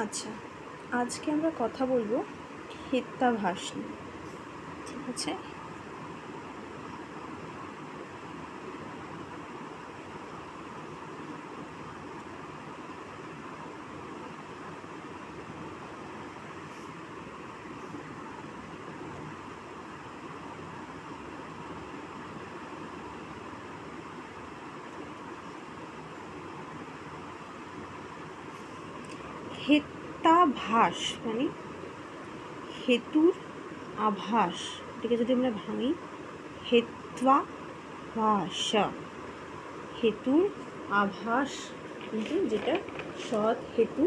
আচ্ছা, আজকে আমরা কথা বলবো হেত্যাভাস নিয়ে। ঠিক আছে? হেত্যাভাস মানে হেতুর আভাস। এটাকে যদি আমরা ভাঙি, হেত্যাভাস, হেতুর আভাস, কিন্তু যেটা সৎ হেতু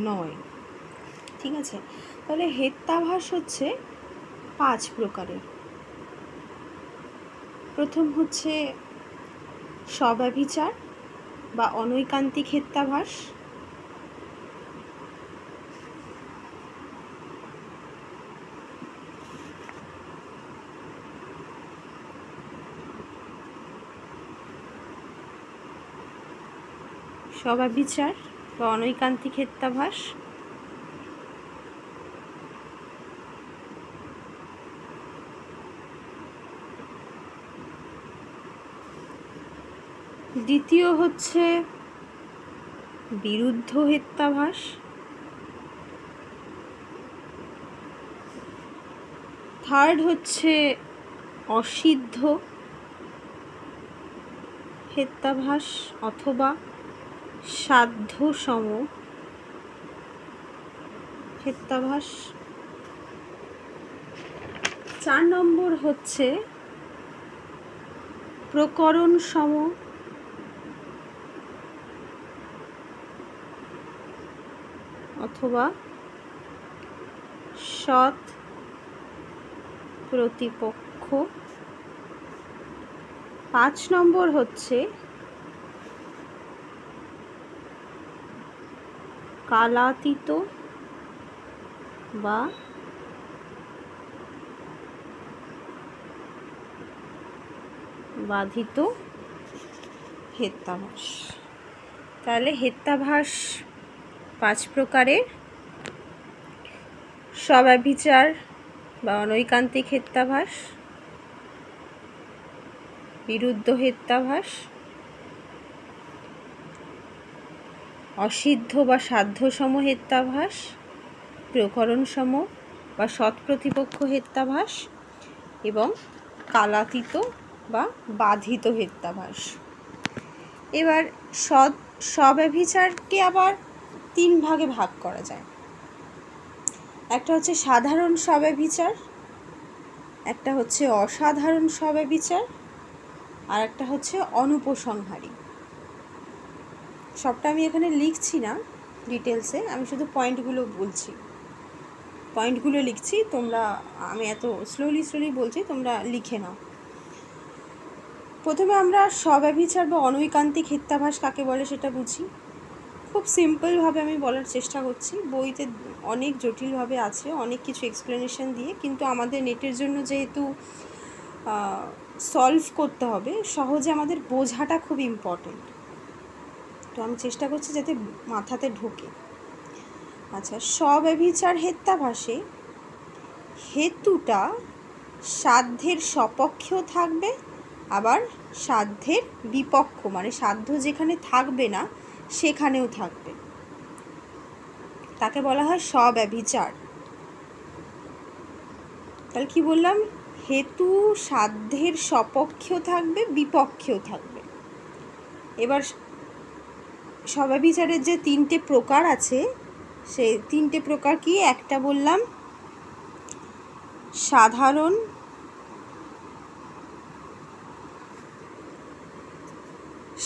নয়। ঠিক আছে? তাহলে হেত্যাভাস হচ্ছে 5 প্রকারের। প্রথম হচ্ছে স্বব্যভিচার বা অনৈকান্তিক হেত্যাভাস। স্বব্যভিচার বা অনৈকান্তিক হেত্যাভাস। দ্বিতীয় হচ্ছে বিরুদ্ধ হেত্যাভাস। থার্ড হচ্ছে অসিদ্ধ হেত্যাভাস অথবা সাধ্যসম হেত্যাভাস। 4 নম্বর হচ্ছে প্রকরণসম অথবা সৎ প্রতিপক্ষ। 5 নম্বর হচ্ছে কালাতীত বা বাধিত হেত্যাভাস। তাহলে হেত্যাভাস 5 প্রকারের। স্বব্যভিচার বা অনৈকান্তিক হেত্যাভাস, বিরুদ্ধ হেত্যাভাস, অসিদ্ধ বা সাধ্যসম হেত্যাভাস, প্রকরণসম বা সৎ প্রতিপক্ষ হেত্যাভাস এবং কালাতীত বা বাধিত হেত্যাভাস। এবার স্বব্যভিচারকে আবার 3 ভাগে ভাগ করা যায়। একটা হচ্ছে সাধারণ স্বব্যভিচার, একটা হচ্ছে অসাধারণ স্বব্যভিচার, আর একটা হচ্ছে অনুপসংহারী। সবটা আমি এখানে লিখছি না ডিটেলসে, আমি শুধু পয়েন্টগুলো লিখছি। আমি এত স্লোলি বলছি, তোমরা লিখে নাও। প্রথমে আমরা স্বব্যভিচার বা অনৈকান্তিক হেত্যাভাস কাকে বলে সেটা বুঝি। খুব সিম্পলভাবে আমি বলার চেষ্টা করছি। বইতে অনেক জটিলভাবে আছে, অনেক কিছু এক্সপ্লেনেশন দিয়ে, কিন্তু আমাদের নেটের জন্য যেহেতু সলভ করতে হবে, সহজে আমাদের বোঝাটা খুব ইম্পর্টেন্ট। তো আমি চেষ্টা করছি যাতে মাথাতে ঢোকে। আচ্ছা, স্বব্যভিচার হেত্যাভাসে হেতুটা সাধ্যের সপক্ষেও থাকবে, আবার সাধ্যের বিপক্ষ, মানে সাধ্য যেখানে থাকবে না সেখানেও থাকবে। তাকে বলা হয় স্বব্যভিচার। তাহলে কি বললাম? হেতু সাধ্যের সপক্ষেও থাকবে, বিপক্ষেও থাকবে। এবার স্বব্যভিচারের যে 3টে প্রকার আছে, সেই 3টে প্রকার কি? একটা বললাম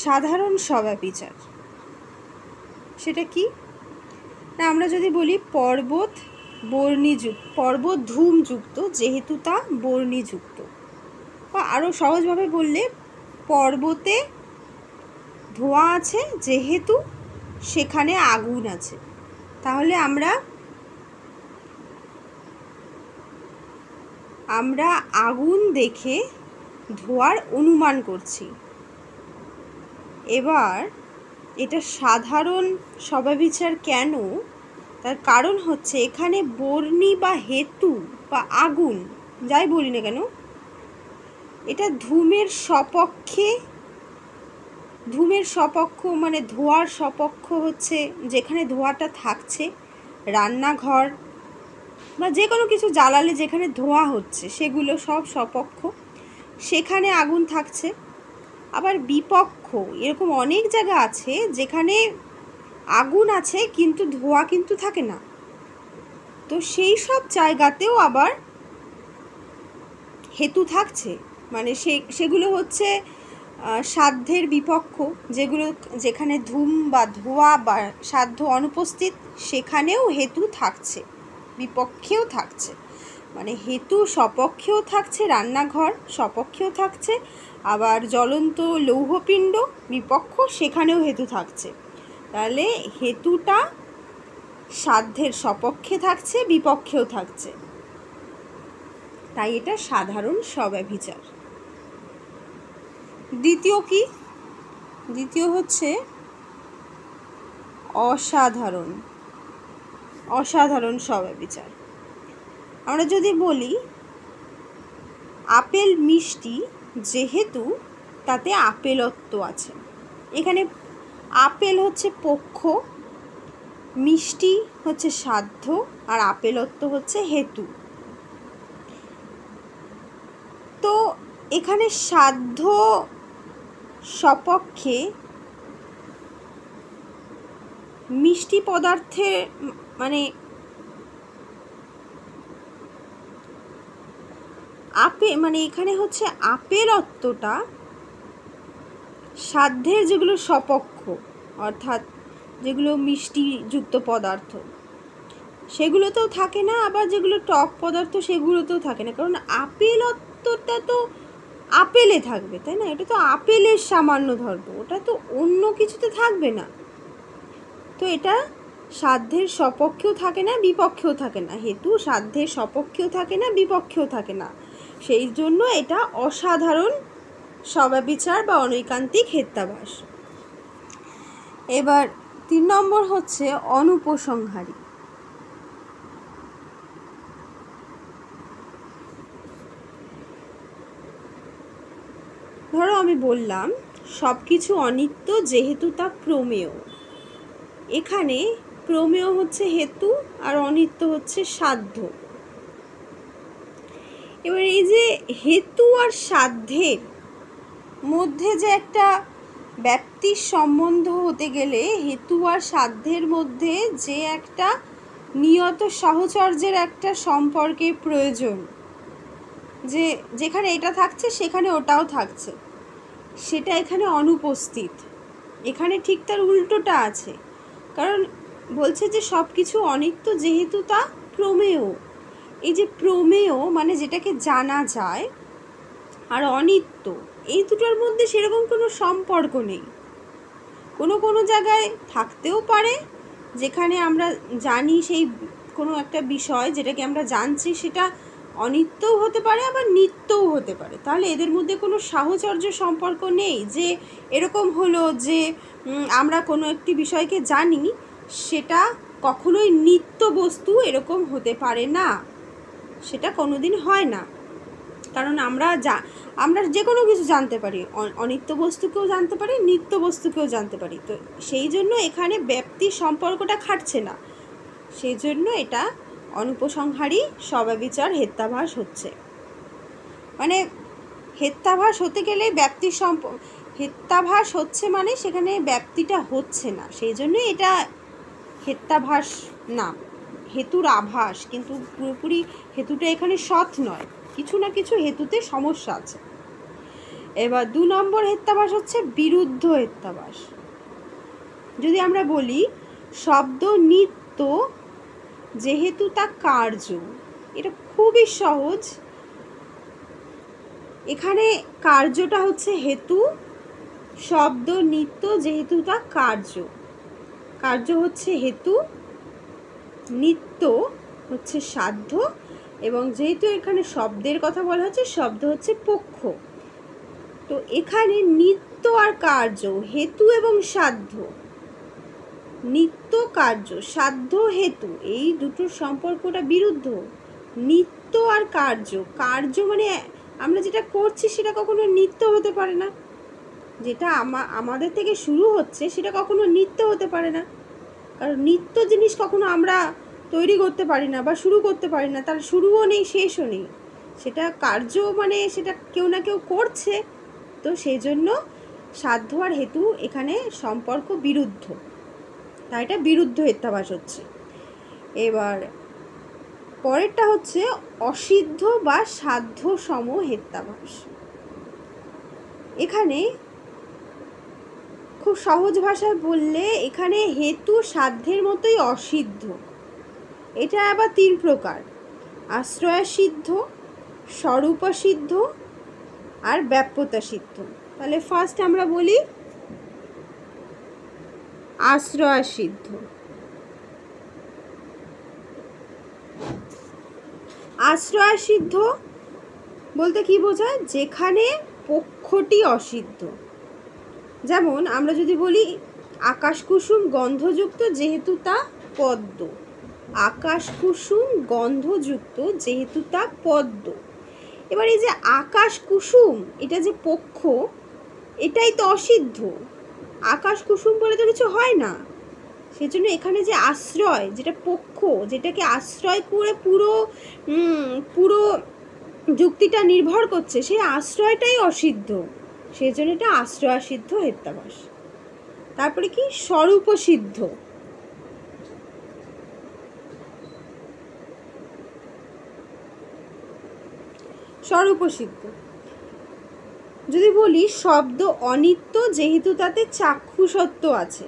সাধারণ স্বব্যভিচার। সেটা কি না, আমরা যদি বলি পর্বত ধূমযুক্ত, যেহেতু তা বর্ণীযুক্ত, বা আরও সহজভাবে বললে পর্বতে ধোঁয়া আছে যেহেতু সেখানে আগুন আছে। তাহলে আমরা আগুন দেখে ধোঁয়ার অনুমান করছি। এবার এটা সাধারণ স্বব্যভিচার কেন? তার কারণ হচ্ছে এখানে বর্ণী বা হেতু বা আগুন যাই বলি না কেন, এটা ধূমের সপক্ষ মানে ধোঁয়ার সপক্ষ হচ্ছে, যেখানে ধোঁয়াটা থাকছে, রান্নাঘর বা যে কোনো কিছু জ্বালালে যেখানে ধোঁয়া হচ্ছে সেগুলো সব সপক্ষ, সেখানে আগুন থাকছে। আবার বিপক্ষ, এরকম অনেক জায়গা আছে যেখানে আগুন আছে কিন্তু ধোঁয়া কিন্তু থাকে না। তো সেই সব জায়গাতেও আবার হেতু থাকছে, মানে সেগুলো হচ্ছে সাধ্যের বিপক্ষ, যেখানে ধূম বা ধোঁয়া বা সাধ্য অনুপস্থিত, সেখানেও হেতু থাকছে, বিপক্ষেও থাকছে। মানে হেতু সপক্ষেও থাকছে, রান্নাঘর সপক্ষেও থাকছে, আবার জ্বলন্ত লৌহপিণ্ড বিপক্ষ, সেখানেও হেতু থাকছে। তাহলে হেতুটা সাধ্যের সপক্ষে থাকছে, বিপক্ষেও থাকছে, তাই এটা সাধারণ স্বব্যভিচার। দ্বিতীয় হচ্ছে অসাধারণ স্বব্যভিচার। আমরা যদি বলি আপেল মিষ্টি যেহেতু তাতে আপেলত্ব আছে, এখানে আপেল হচ্ছে পক্ষ, মিষ্টি হচ্ছে সাধ্য, আর আপেলত্ব হচ্ছে হেতু। তো এখানে সাধ্য সপক্ষে মিষ্টি পদার্থে মানে এখানে হচ্ছে আপেলত্বটা সাধ্যের যেগুলো সপক্ষ, অর্থাৎ যেগুলো মিষ্টিযুক্ত পদার্থ সেগুলোতেও থাকে না, আবার যেগুলো টক পদার্থ সেগুলোতেও থাকে না, কারণ আপেলত্বটা তো আপেলে থাকবে, তাই না? এটা তো আপেলের সামান্য ধর্ম, ওটা তো অন্য কিছুতে থাকবে না। তো এটা সাধ্যের সপক্ষেও থাকে না, বিপক্ষেও থাকে না, হেতু সাধ্যের সপক্ষেও থাকে না, বিপক্ষেও থাকে না, সেই জন্য এটা অসাধারণ স্বব্যভিচার বা অনৈকান্তিক হেত্যাভাস। এবার 3 নম্বর হচ্ছে অনুপসংহারী। ধরো আমি বললাম সব কিছু অনিত্য যেহেতু তা প্রমেয়, এখানে প্রমেয় হচ্ছে হেতু আর অনিত্য হচ্ছে সাধ্য। এবার এই যে হেতু আর সাধ্যের মধ্যে যে একটা ব্যাপ্তির সম্বন্ধ হতে গেলে হেতু আর সাধ্যের মধ্যে যে একটা নিয়ত সাহচর্যের একটা সম্পর্কের প্রয়োজন, যে যেখানে এটা থাকছে সেখানে ওটাও থাকছে, সেটা এখানে অনুপস্থিত। এখানে ঠিক তার উল্টোটা আছে, কারণ বলছে যে সব কিছু অনিত্য যেহেতু তা প্রমেয়। এই যে প্রমেয় মানে যেটাকে জানা যায়, আর অনিত্য, এই দুটোর মধ্যে সেরকম কোনো সম্পর্ক নেই। কোনো জায়গায় থাকতেও পারে, যেখানে আমরা জানি সেই কোনো একটা বিষয় যেটাকে আমরা জানছি সেটা অনিত্যও হতে পারে, আবার নিত্যও হতে পারে। তাহলে এদের মধ্যে কোনো সাহচর্য সম্পর্ক নেই যে এরকম হলো যে আমরা কোনো একটি বিষয়কে জানি, সেটা কখনোই নিত্য বস্তু এরকম হতে পারে না, সেটা কোনোদিন হয় না। কারণ আমরা যে কোনো কিছু জানতে পারি, অনিত্য বস্তুকেও জানতে পারি, নিত্য বস্তুকেও জানতে পারি। তো সেই জন্য এখানে ব্যাপ্তির সম্পর্কটা খাটছে না, সেই জন্য এটা অনুপসংহারী স্বব্যভিচার হেত্যাভাস হচ্ছে। মানে হেত্যাভাস হতে গেলে হেত্যাভাস হচ্ছে মানে সেখানে ব্যাপ্তিটা হচ্ছে না, সেই জন্যই এটা হেত্যাভাস না, হেতুর আভাস, কিন্তু পুরোপুরি হেতুটা এখানে সৎ নয়, কিছু না কিছু হেতুতে সমস্যা আছে। এবার 2 নম্বর হেত্যাভাস হচ্ছে বিরুদ্ধ হেত্যাভাস। যদি আমরা বলি শব্দ নিত্য যেহেতু তা কার্য, এটা খুবই সহজ। এখানে কার্যটা হচ্ছে হেতু, শব্দ নিত্য যেহেতু তা কার্য হচ্ছে হেতু, নিত্য হচ্ছে সাধ্য, এবং যেহেতু এখানে শব্দের কথা বলা হচ্ছে, শব্দ হচ্ছে পক্ষ। তো এখানে নিত্য আর কার্য, হেতু এবং সাধ্য, নিত্য কার্য, সাধ্য হেতু, এই দুটোর সম্পর্কটা বিরুদ্ধ। নিত্য আর কার্য, কার্য মানে আমরা যেটা করছি সেটা কখনো নিত্য হতে পারে না, যেটা আমাদের থেকে শুরু হচ্ছে সেটা কখনো নিত্য হতে পারে না, কারণ নিত্য জিনিস কখনো আমরা তৈরি করতে পারি না বা শুরু করতে পারি না, তার শুরুও নেই শেষও নেই। সেটা কার্য মানে সেটা কেউ না কেউ করছে, তো সেই জন্য সাধ্য আর হেতু এখানে সম্পর্ক বিরুদ্ধ, তাই এটা বিরুদ্ধ হেত্যাভাস হচ্ছে। এবার পরেরটা হচ্ছে অসিদ্ধ বা সাধ্য সম হেত্যাভাস। এখানে খুব সহজ ভাষায় বললে এখানে হেতু সাধ্যের মতোই অসিদ্ধ। এটা আবার 3 প্রকার: আশ্রয় সিদ্ধ, স্বরূপ সিদ্ধ আর ব্যাপ্যতা সিদ্ধ। তাহলে ফার্স্ট আমরা বলি আশ্রয় সিদ্ধ। আশ্রয় সিদ্ধ বলতে কি বোঝায়? যেখানে পক্ষটি অসিদ্ধ। যেমন আমরা যদি বলি আকাশ কুসুম গন্ধযুক্ত যেহেতু তা পদ্ম, আকাশ কুসুম গন্ধযুক্ত যেহেতু তা পদ্ম। এবার এই যে আকাশ কুসুম, এটা যে পক্ষ, এটাই তো অসিদ্ধ। আকাশ কুসুম বলে তো কিছু হয় না, সেজন্য এখানে যে আশ্রয়, যেটা পক্ষ, যেটাকে আশ্রয় করে পুরো যুক্তিটা নির্ভর করছে, সেই আশ্রয়টাই অসিদ্ধ, সেজন্য এটা আশ্রয় সিদ্ধ হেত্যাভাস। তারপরে কি স্বরূপ সিদ্ধ। স্বরূপ সিদ্ধ যদি বলি শব্দ অনিত্য যেহেতু তাতে চাক্ষুষত্ব আছে,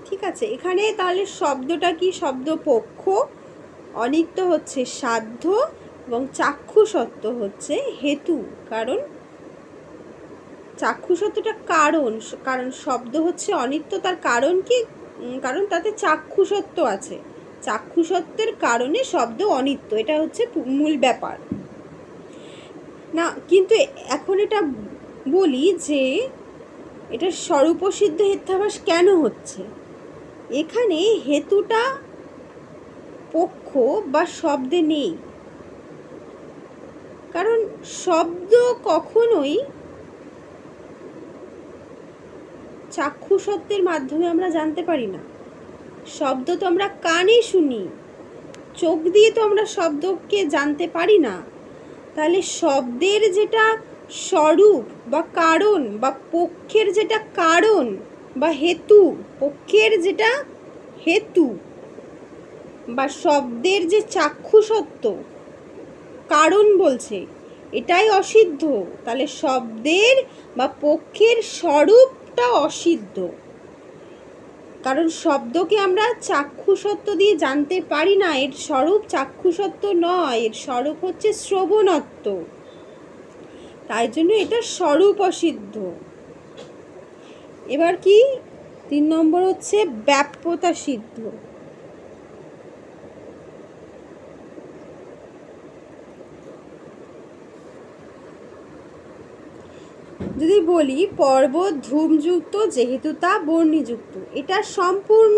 ঠিক আছে, এখানে তাহলে শব্দটা কি? শব্দ পক্ষ, অনিত্য হচ্ছে সাধ্য এবং চাক্ষুষত্ব হচ্ছে হেতু। কারণ চাক্ষুষত্বটা কারণ শব্দ হচ্ছে অনিত্য, তার কারণ কি? কারণ তাতে চাক্ষুষত্ব আছে, চাক্ষুষত্বের কারণে শব্দ অনিত্য, এটা হচ্ছে মূল ব্যাপার না। কিন্তু এখন এটা বলি যে এটা স্বরূপসিদ্ধ হেত্যাভাস কেন হচ্ছে? এখানে হেতুটা পক্ষ বা শব্দে নেই, কারণ শব্দ কখনোই চাক্ষুষত্বের মাধ্যমে আমরা জানতে পারি না। শব্দ তো আমরা কানে শুনি, চোখ দিয়ে তো আমরা শব্দকে জানতে পারি না। তাহলে শব্দের যেটা স্বরূপ বা কারণ বা পক্ষের যেটা কারণ বা হেতু, পক্ষের যেটা হেতু বা শব্দের যে চাক্ষুষত্ব কারণ বলছে, এটাই অসিদ্ধ। তাহলে শব্দের বা পক্ষের স্বরূপটা অসিদ্ধ, কারণ শব্দকে আমরা চাক্ষুষত্ব দিয়ে জানতে পারি না, এর স্বরূপ চাক্ষুষত্ব নয়, এর স্বরূপ হচ্ছে শ্রবণত্ব, তাই জন্য এটা স্বরূপ অসিদ্ধ। এবার কি 3 নম্বর হচ্ছে ব্যাপ্যতা সিদ্ধ। যদি বলি পর্বত ধূমযুক্ত যেহেতু তা বর্ণিযুক্ত, এটা সম্পূর্ণ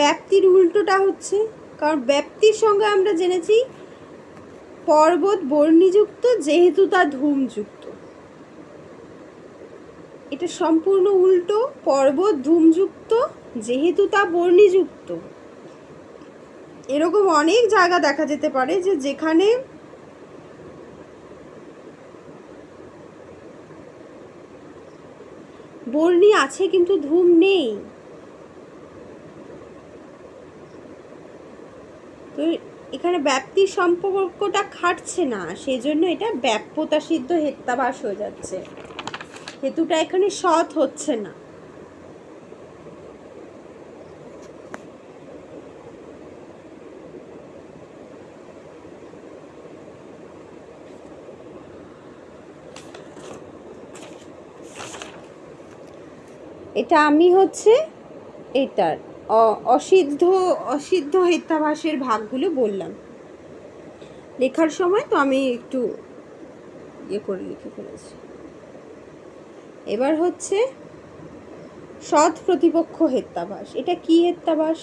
ব্যাপ্তির উল্টোটা হচ্ছে, কারণ ব্যাপ্তির সঙ্গে আমরা জেনেছি পর্বত বর্ণিযুক্ত যেহেতু তা ধূমযুক্ত, এটা সম্পূর্ণ উল্টো। পর্বত ধূমযুক্ত যেহেতু তা বর্ণিযুক্ত। এরকম অনেক জায়গা দেখা যেতে পারে যে যেখানে বর্ণি আছে কিন্তু ধূম নেই, তো এখানে ব্যাপ্তির সম্পর্কটা খাটছে না, সেজন্য এটা ব্যাপ্যতা সিদ্ধ হেত্যাভাস হয়ে যাচ্ছে, হেতুটা এখানে সৎ হচ্ছে না। এটা আমি হচ্ছে এটার অসিদ্ধ হেত্যাভাসের ভাগগুলো বললাম লেখার সময়, তো আমি একটু করে লিখে ফেলেছি। এবার হচ্ছে সৎ প্রতিপক্ষ হেত্যাভাস। এটা কি হেত্যাভাস?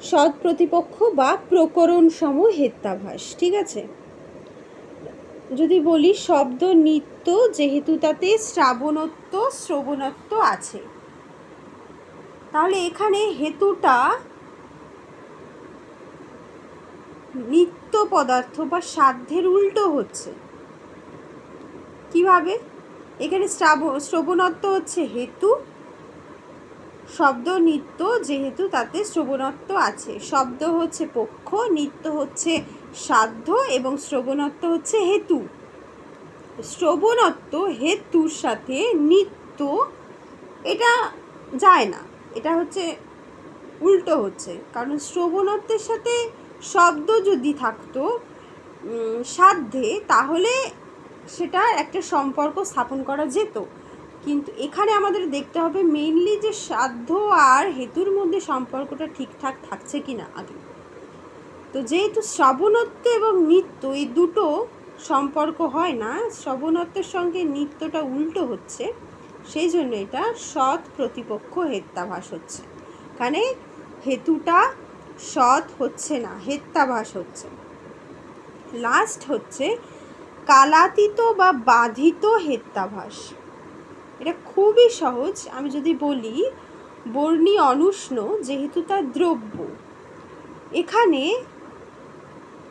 সৎ প্রতিপক্ষ বা প্রকরণ সম হেত্যাভাস। ঠিক আছে। যদি বলি শব্দ নিত্য, যেহেতু তাতে শ্রাবণত্ব শ্রবণত্ব আছে, তাহলে এখানে হেতুটা নিত্য পদার্থ বা সাধ্যের উল্টো হচ্ছে। কিভাবে? এখানে শ্রবণত্ব হচ্ছে হেতু, শব্দ নিত্য যেহেতু তাতে শ্রবণত্ব আছে, শব্দ হচ্ছে পক্ষ, নিত্য হচ্ছে সাধ্য এবং শ্রবণত্ব হচ্ছে হেতু। শ্রবণত্ব হেতুর সাথে নিত্য এটা যায় না, এটা হচ্ছে উল্টো হচ্ছে। কারণ শ্রবণত্বের সাথে শব্দ যদি থাকতো সাধ্যে, তাহলে সেটা একটা সম্পর্ক স্থাপন করা যেত। কিন্তু এখানে আমাদের দেখতে হবে মেইনলি যে সাধ্য আর হেতুর মধ্যে সম্পর্কটা ঠিকঠাক থাকছে কি না আগে। তো যেহেতু শ্রবণত্ব এবং নিত্য এই দুটো সম্পর্ক হয় না, শ্রবণত্বের সঙ্গে নিত্যটা উল্টো হচ্ছে, সেই জন্য এটা সৎ প্রতিপক্ষ হেত্যাভাস হচ্ছে। এখানে হেতুটা সৎ হচ্ছে না, হেত্যাভাস হচ্ছে। লাস্ট হচ্ছে কালাতীত বা বাধিত হেত্যাভাস। এটা খুবই সহজ। আমি যদি বলি বর্ণী অনুষ্ণ, যেহেতু তার দ্রব্য, এখানে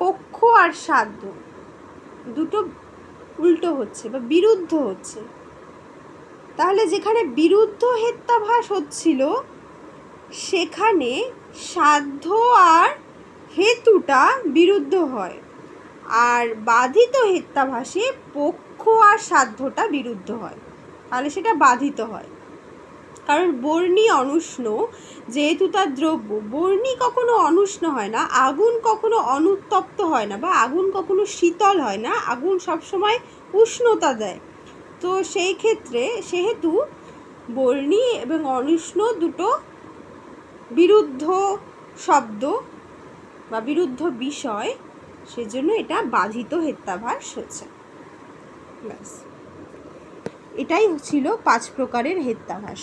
পক্ষ আর সাধ্য দুটো উল্টো হচ্ছে বা বিরুদ্ধ হচ্ছে। তাহলে যেখানে বিরুদ্ধ হেত্যাভাস হচ্ছিল, সেখানে সাধ্য আর হেতুটা বিরুদ্ধ হয়, আর বাধিত হেত্যাভাসে পক্ষ আর সাধ্যটা বিরুদ্ধ হয়, তাহলে সেটা বাধিত হয়। কারণ বর্ণী অনুষ্ণ, যেহেতু তার দ্রব্য, বর্ণী কখনো অনুষ্ণ হয় না, আগুন কখনো অনুত্তপ্ত হয় না, বা আগুন কখনো শীতল হয় না, আগুন সবসময় উষ্ণতা দেয়। তো সেই ক্ষেত্রে সেহেতু বর্ণী এবং অনুষ্ণ দুটো বিরুদ্ধ শব্দ বা বিরুদ্ধ বিষয়, সেজন্য এটা বাধিত হেত্যাভাস হচ্ছে। ব্যাস, এটাই ছিল 5 প্রকারের হেত্যাভাস।